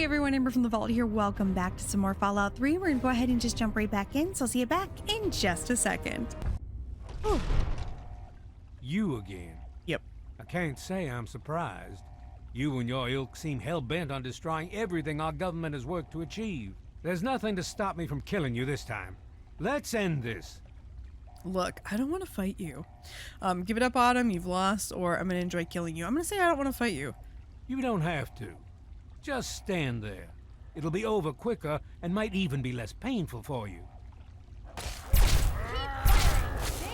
Hey everyone, Amber from the Vault here. Welcome back to some more Fallout 3. We're gonna go ahead and just jump right back in, so I'll see you back in just a second. Oh. You again? Yep. I can't say I'm surprised. You and your ilk seem hell-bent on destroying everything our government has worked to achieve. There's nothing to stop me from killing you this time. Let's end this. Look, I don't want to fight you. Give it up, Autumn. You've lost, or I'm gonna enjoy killing you. I'm gonna say I don't want to fight you. You don't have to. Just stand there. It'll be over quicker and might even be less painful for you.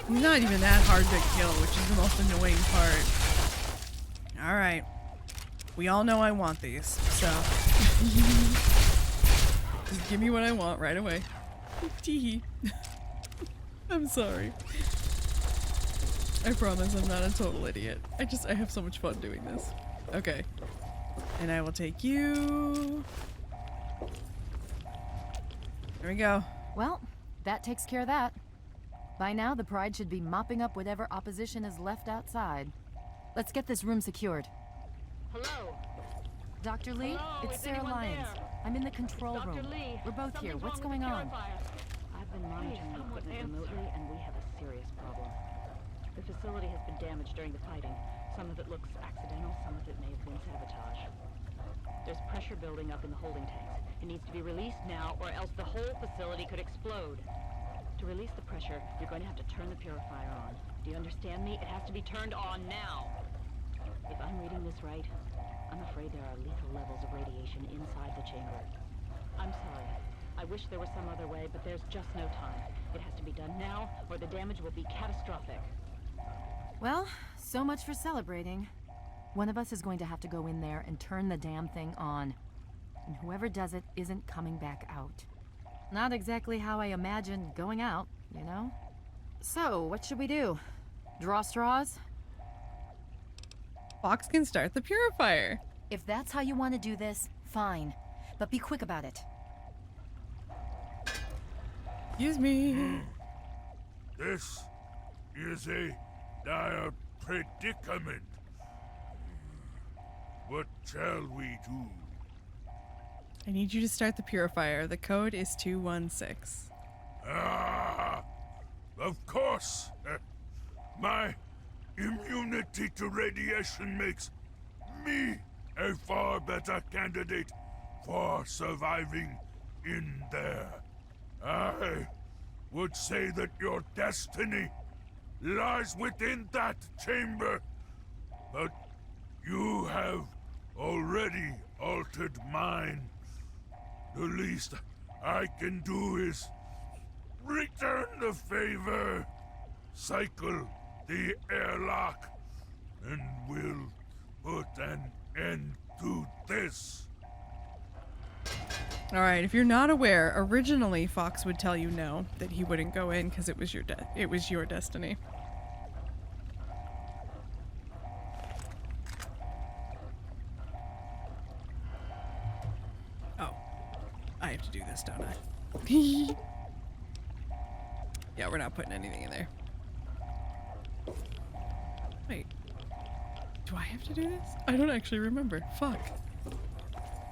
He's not even that hard to kill, which is the most annoying part. Alright. We all know I want these, so... just give me what I want right away. Teehee. I'm sorry. I promise I'm not a total idiot. I have so much fun doing this. Okay. And I will take you. There we go. Well, that takes care of that. By now, the Pride should be mopping up whatever opposition is left outside. Let's get this room secured. Hello? Dr. Lee, Hello, it's is Sarah anyone Lyons. there? I'm in the control Dr. room. Lee, We're both here. something's What's wrong with going the on? purifier. I've been monitoring the someone equipment answer. remotely, and we have a serious problem. The facility has been damaged during the fighting. Some of it looks accidental, some of it may have been sabotage. There's pressure building up in the holding tanks. It needs to be released now, or else the whole facility could explode. To release the pressure, you're going to have to turn the purifier on. Do you understand me? It has to be turned on now. If I'm reading this right, I'm afraid there are lethal levels of radiation inside the chamber. I'm sorry. I wish there was some other way, but there's just no time. It has to be done now, or the damage will be catastrophic. Well, so much for celebrating. One of us is going to have to go in there and turn the damn thing on. And whoever does it isn't coming back out. Not exactly how I imagined going out, you know? So, what should we do? Draw straws? Fox can start the purifier. If that's how you want to do this, fine. But be quick about it. Excuse me. This is a dire predicament. What shall we do? I need you to start the purifier. The code is 216. Ah, of course. My immunity to radiation makes me a far better candidate for surviving in there. I would say that your destiny lies within that chamber, but you have already altered mine. The least I can do is return the favor, cycle the airlock, and we'll put an end to this. Alright, if you're not aware, originally Fox would tell you no, that he wouldn't go in because it was your destiny. Oh. I have to do this, don't I? Yeah, we're not putting anything in there. Wait. Do I have to do this? I don't actually remember. Fuck.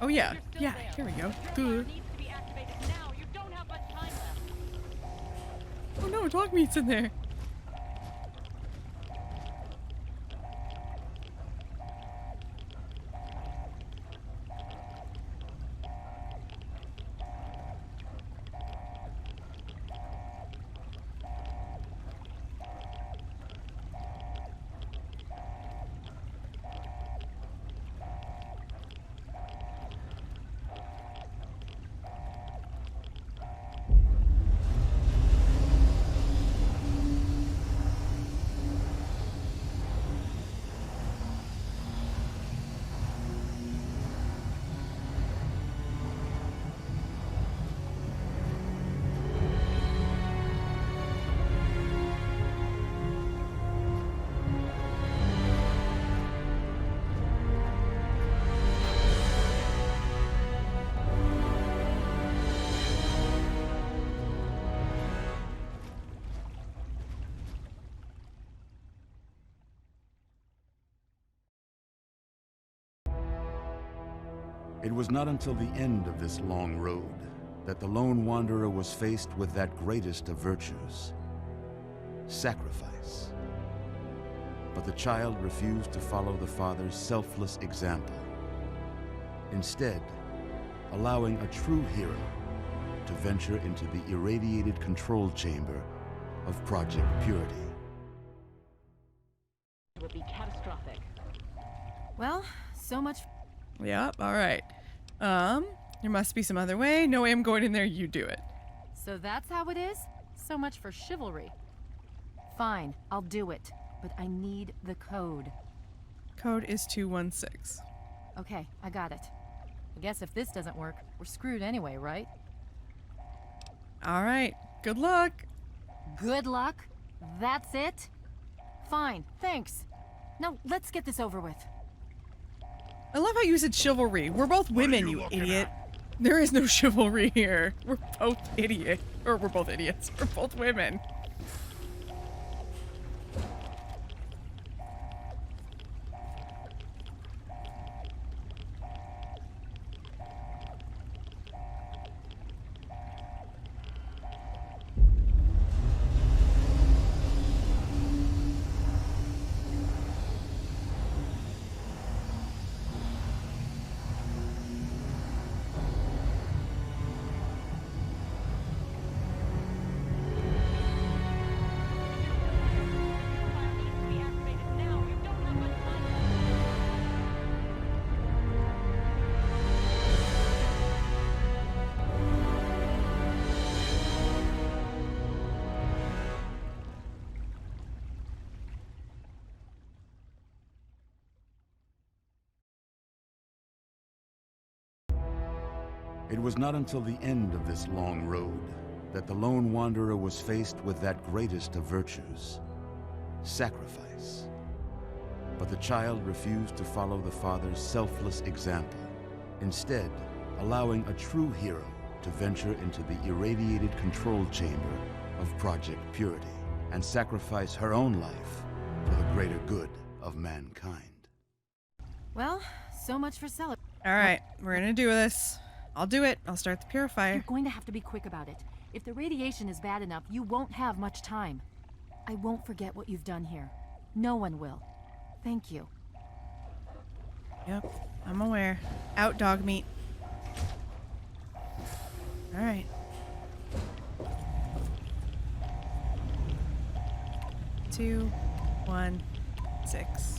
Oh yeah. Yeah, here we go. Duh. Oh no, dog meat's in there. It was not until the end of this long road that the lone wanderer was faced with that greatest of virtues, sacrifice. But the child refused to follow the father's selfless example, instead allowing a true hero to venture into the irradiated control chamber of Project Purity. It will be catastrophic. Well, so much. Yep, alright. There must be some other way. No way I'm going in there, you do it. So that's how it is? So much for chivalry. Fine, I'll do it. But I need the code. Code is 216. Okay, I got it. I guess if this doesn't work, we're screwed anyway, right? Alright, good luck. Good luck? That's it? Fine, thanks. Now, let's get this over with. I love how you said chivalry. We're both women, you idiot. There is no chivalry here. We're both idiots. Or we're both idiots. We're both women. It was not until the end of this long road that the lone wanderer was faced with that greatest of virtues, sacrifice. But the child refused to follow the father's selfless example, instead allowing a true hero to venture into the irradiated control chamber of Project Purity and sacrifice her own life for the greater good of mankind. Well, so much for celebrating. Alright, we're gonna do this. I'll do it. I'll start the purifier. You're going to have to be quick about it. If the radiation is bad enough, you won't have much time. I won't forget what you've done here. No one will. Thank you. Yep, I'm aware. Out dog meat. Alright. 2, 1, 6.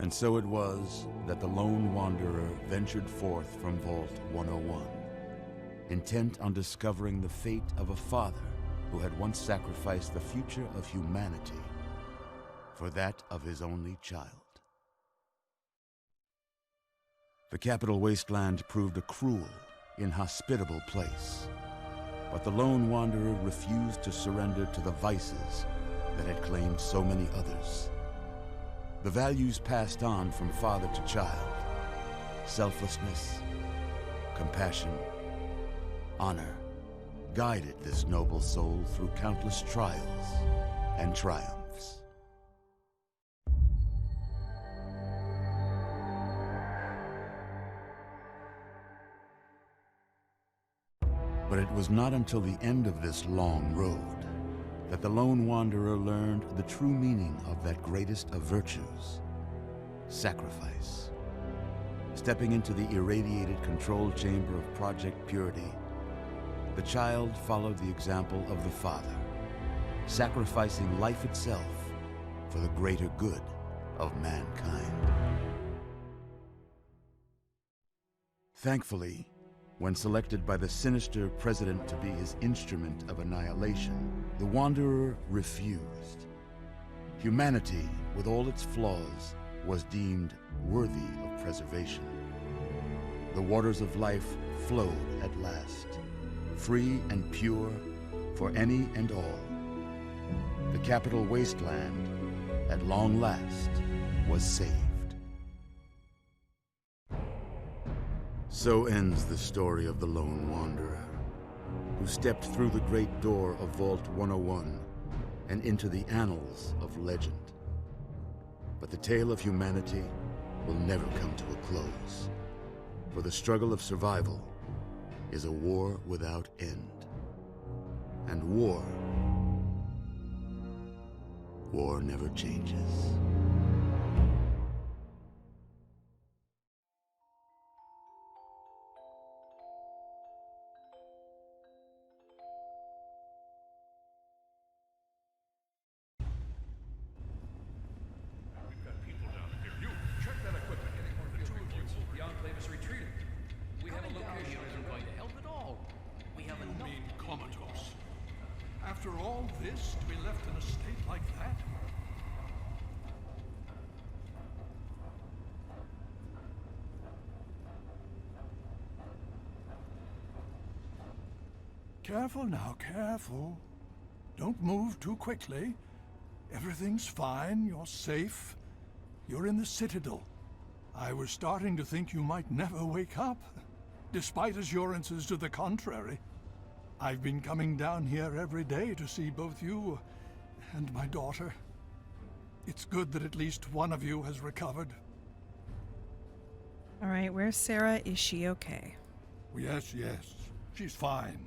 And so it was that the lone wanderer ventured forth from Vault 101, intent on discovering the fate of a father who had once sacrificed the future of humanity for that of his only child. The capital Wasteland proved a cruel, inhospitable place, but the lone wanderer refused to surrender to the vices that had claimed so many others. The values passed on from father to child, selflessness, compassion, honor, guided this noble soul through countless trials and triumphs. But it was not until the end of this long road that the lone wanderer learned the true meaning of that greatest of virtues, sacrifice. Stepping into the irradiated control chamber of Project Purity, the child followed the example of the father, sacrificing life itself for the greater good of mankind. Thankfully, When selected by the sinister president to be his instrument of annihilation, the Wanderer refused. Humanity, with all its flaws, was deemed worthy of preservation. The waters of life flowed at last, free and pure for any and all. The capital Wasteland, at long last, was saved. So ends the story of the Lone Wanderer, who stepped through the great door of Vault 101 and into the annals of legend. But the tale of humanity will never come to a close, for the struggle of survival is a war without end. And war never changes. After all this, to be left in a state like that? Careful now, careful. Don't move too quickly. Everything's fine, you're safe. You're in the Citadel. I was starting to think you might never wake up, despite assurances to the contrary. I've been coming down here every day to see both you and my daughter. It's good that at least one of you has recovered. All right, where's Sarah? Is she okay? Yes, she's fine.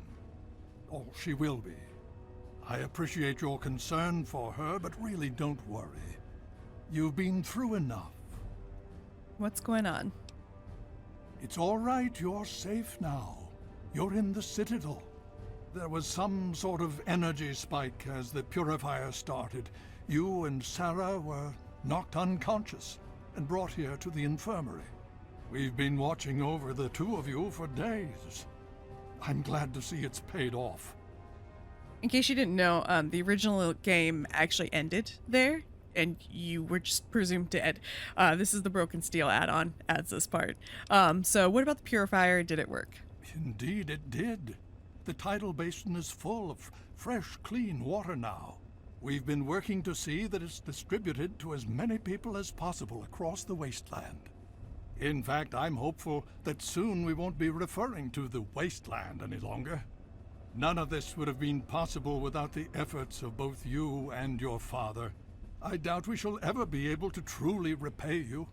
Oh, she will be. I appreciate your concern for her, but really don't worry. You've been through enough. What's going on? It's all right, you're safe now. You're in the Citadel. There was some sort of energy spike as the purifier started. You and Sarah were knocked unconscious and brought here to the infirmary. We've been watching over the two of you for days. I'm glad to see it's paid off. In case you didn't know, the original game actually ended there, and you were just presumed dead. This is the Broken Steel add-on, adds this part. So what about the purifier? Did it work? Indeed it did. The tidal basin is full of fresh, clean water now. We've been working to see that it's distributed to as many people as possible across the Wasteland. In fact, I'm hopeful that soon we won't be referring to the Wasteland any longer. None of this would have been possible without the efforts of both you and your father. I doubt we shall ever be able to truly repay you.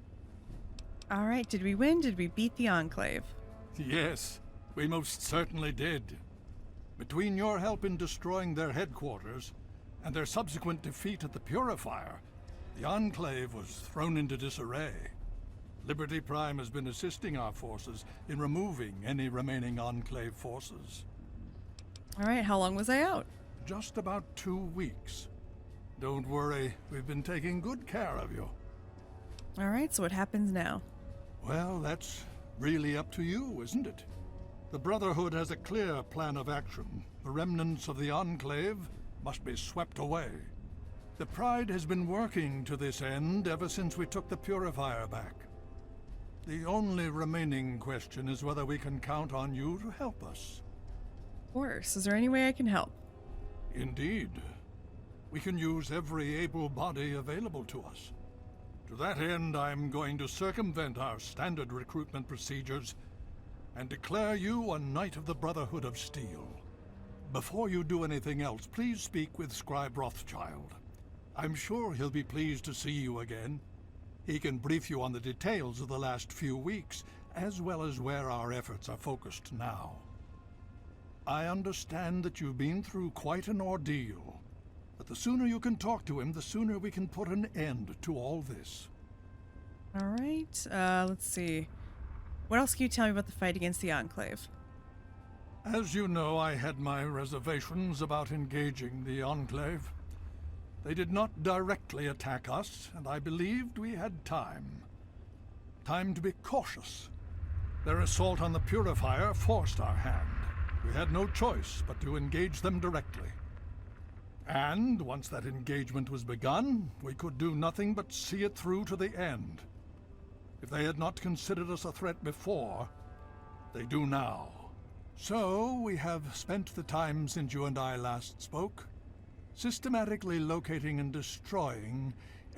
All right, did we win? Did we beat the Enclave? Yes, we most certainly did. Between your help in destroying their headquarters and their subsequent defeat at the Purifier, the Enclave was thrown into disarray. Liberty Prime has been assisting our forces in removing any remaining Enclave forces. All right, how long was I out? Just about 2 weeks. Don't worry, we've been taking good care of you. All right, so what happens now? Well, that's really up to you, isn't it? The Brotherhood has a clear plan of action. The remnants of the Enclave must be swept away. The Pride has been working to this end ever since we took the Purifier back. The only remaining question is whether we can count on you to help us. Of course. Is there any way I can help? Indeed. We can use every able body available to us. To that end, I'm going to circumvent our standard recruitment procedures and declare you a Knight of the Brotherhood of Steel. Before you do anything else, please speak with Scribe Rothschild. I'm sure he'll be pleased to see you again. He can brief you on the details of the last few weeks, as well as where our efforts are focused now. I understand that you've been through quite an ordeal, but the sooner you can talk to him, the sooner we can put an end to all this. All right, let's see. What else can you tell me about the fight against the Enclave? As you know, I had my reservations about engaging the Enclave. They did not directly attack us, and I believed we had time. Time to be cautious. Their assault on the Purifier forced our hand. We had no choice but to engage them directly. And once that engagement was begun, we could do nothing but see it through to the end. If they had not considered us a threat before, they do now. So we have spent the time since you and I last spoke, systematically locating and destroying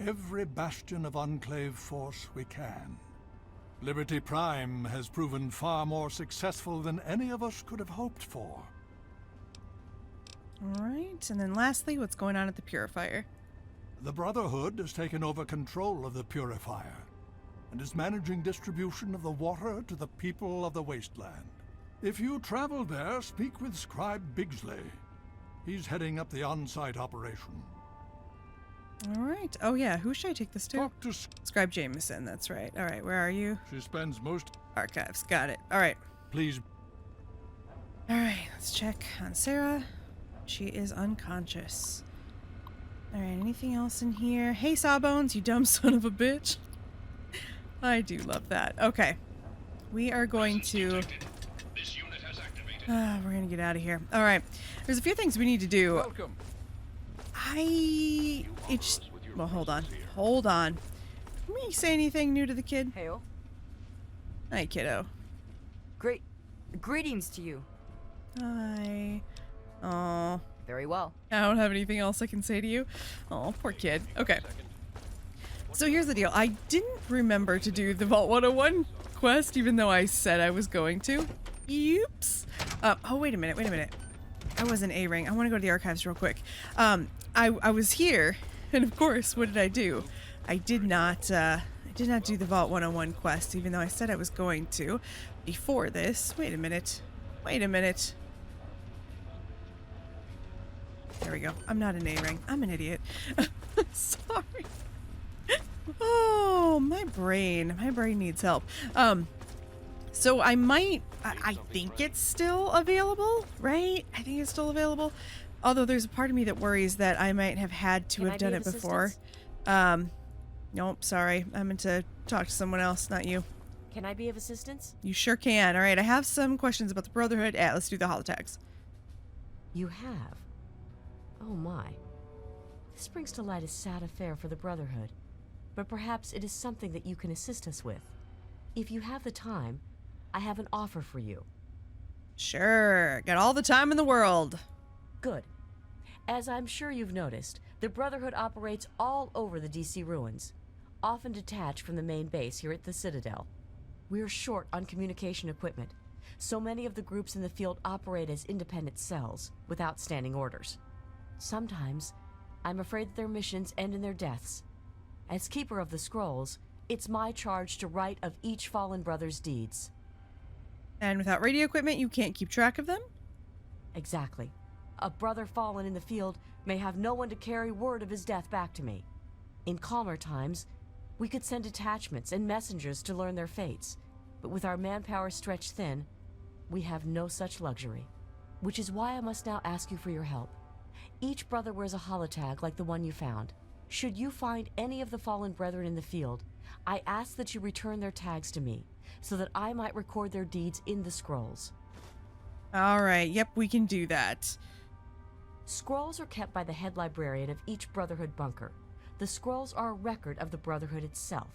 every bastion of Enclave force we can. Liberty Prime has proven far more successful than any of us could have hoped for. Alright, and then lastly, what's going on at the Purifier? The Brotherhood has taken over control of the Purifier and is managing distribution of the water to the people of the Wasteland. If you travel there, speak with Scribe Bigsley. He's heading up the on-site operation. Alright. Oh yeah, who should I take this to? Talk to Scribe Jameson, that's right. Alright, where are you? She spends most... Archives, got it. Alright. Please. Alright, let's check on Sarah. She is unconscious. Alright, anything else in here? Hey, Sawbones, you dumb son of a bitch. I do love that. Okay. We are going to... we're going to get out of here. Alright. There's a few things we need to do. Welcome. Well, hold on. Hold on. Can we say anything new to the kid? Heyo. Hi, kiddo. Greetings to you. Hi. Oh, Very well. I don't have anything else I can say to you. Oh, poor kid. Okay. So here's the deal. I didn't remember to do the Vault 101 quest, even though I said I was going to. Oops. Oh, wait a minute. I was in A-Ring. I want to go to the archives real quick. I was here, and of course, what did I do? I did not do the Vault 101 quest, even though I said I was going to. Before this, wait a minute. There we go. I'm not an A-Ring. I'm an idiot. Sorry. Oh, my brain needs help. So I think it's still available, right? I think it's still available. Although there's a part of me that worries that I might have had to have done it before. Nope, sorry. I meant to talk to someone else, not you. Can I be of assistance? You sure can. All right, I have some questions about the Brotherhood. Let's do the holotags. You have? Oh my. This brings to light a sad affair for the Brotherhood. But perhaps it is something that you can assist us with. If you have the time, I have an offer for you. Sure. Got all the time in the world. Good. As I'm sure you've noticed, the Brotherhood operates all over the DC ruins, often detached from the main base here at the Citadel. We're short on communication equipment, so many of the groups in the field operate as independent cells, without standing orders. Sometimes, I'm afraid that their missions end in their deaths. As Keeper of the Scrolls, it's my charge to write of each fallen brother's deeds. And without radio equipment, you can't keep track of them? Exactly. A brother fallen in the field may have no one to carry word of his death back to me. In calmer times, we could send detachments and messengers to learn their fates, but with our manpower stretched thin, we have no such luxury. Which is why I must now ask you for your help. Each brother wears a holotag like the one you found. Should you find any of the fallen brethren in the field, I ask that you return their tags to me, so that I might record their deeds in the scrolls. Alright, yep, we can do that. Scrolls are kept by the head librarian of each Brotherhood bunker. The scrolls are a record of the Brotherhood itself.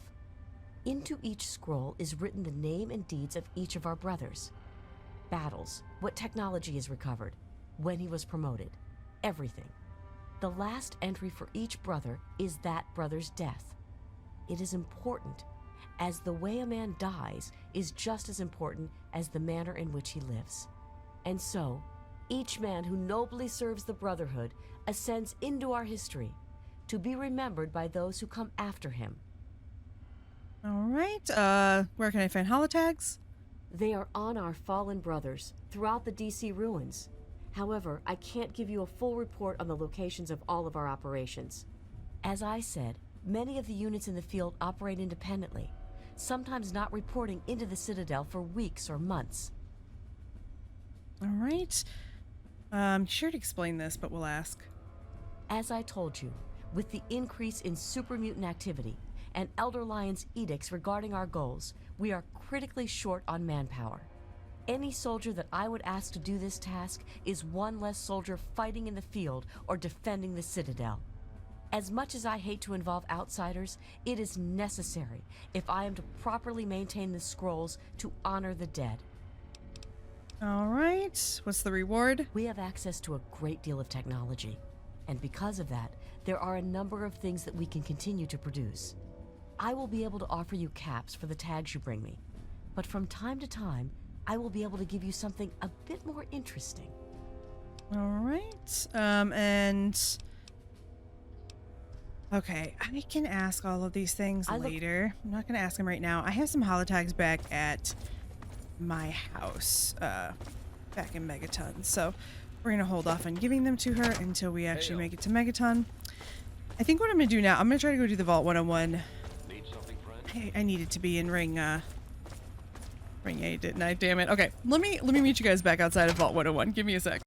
Into each scroll is written the name and deeds of each of our brothers. Battles, what technology is recovered, when he was promoted, everything. The last entry for each brother is that brother's death. It is important, as the way a man dies is just as important as the manner in which he lives. And so, each man who nobly serves the Brotherhood ascends into our history, to be remembered by those who come after him. Alright, where can I find holotags? They are on our fallen brothers, throughout the DC ruins. However, I can't give you a full report on the locations of all of our operations. As I said, many of the units in the field operate independently, sometimes not reporting into the Citadel for weeks or months. Alright. Sure to explain this, but we'll ask. As I told you, with the increase in super mutant activity and Elder Lion's edicts regarding our goals, We are critically short on manpower. Any soldier that I would ask to do this task is one less soldier fighting in the field or defending the Citadel. As much as I hate to involve outsiders, it is necessary if I am to properly maintain the scrolls to honor the dead. All right. What's the reward? We have access to a great deal of technology, and because of that, there are a number of things that we can continue to produce. I will be able to offer you caps for the tags you bring me, but from time to time, I will be able to give you something a bit more interesting. All right. And okay, I can ask all of these things later. I'm not going to ask them right now. I have some holotags back at my house, back in Megaton. So we're going to hold off on giving them to her until we actually make it to Megaton. I think what I'm going to do now, I'm going to try to go do the Vault 101. Need something, friend? I needed to be in ring 8, didn't I? Damn it. Okay, let me meet you guys back outside of Vault 101. Give me a sec.